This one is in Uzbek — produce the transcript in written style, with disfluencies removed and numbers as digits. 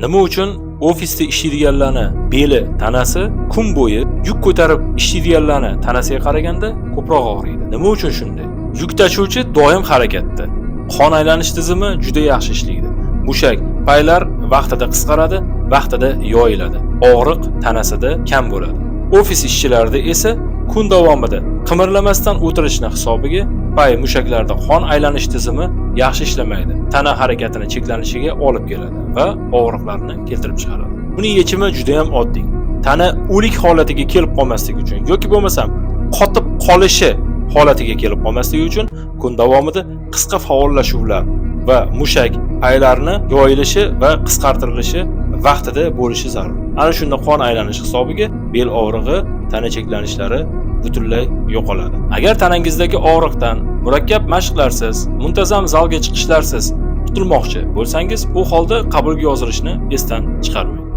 Nima uchun ofisda ishlaydiganlarni beli, tanasi kun bo'yi yuk ko'tarib ishlaydiganlarni tanasiga qaraganda ko'proq og'riydi? Nima uchun shunday? Yuk tashuvchi doim harakatda. Qon aylanish tizimi juda yaxshi ishlaydi. Mushak paylar vaqtida qisqaradi, vaqtida yoyiladi. Og'riq tanasida kam bo'ladi. Ofis ishchilarida esa kun davomida qimirlamasdan o'tirishni hisobiga pay mushaklarda qon aylanish tizimi yaxshi ishlamaydi. Tana harakatini cheklanishiga olib keladi va og'riqlarni keltirib chiqaradi. Buning yechimi juda ham oddiy. Tana o'lik holatiga kelib qolmasligi uchun yoki bo'lmasam qotib qolishi holatiga kelib qolmasligi uchun kun davomida qisqa faollashuvlar va mushak paylarni yoyilishi va qisqartirilishi vaqtida bo'lishi zarur. Ana shunda qon aylanish hisobiga bel og'rig'i, tana cheklanishlari butunlay yo'qoladi. Agar tanangizdagi og'riqdan murakkab mashqlarsiz, muntazam zalga chiqishlarsiz qutulmoqchi bo'lsangiz, u holda qabulga yozilishni esdan chiqarmang.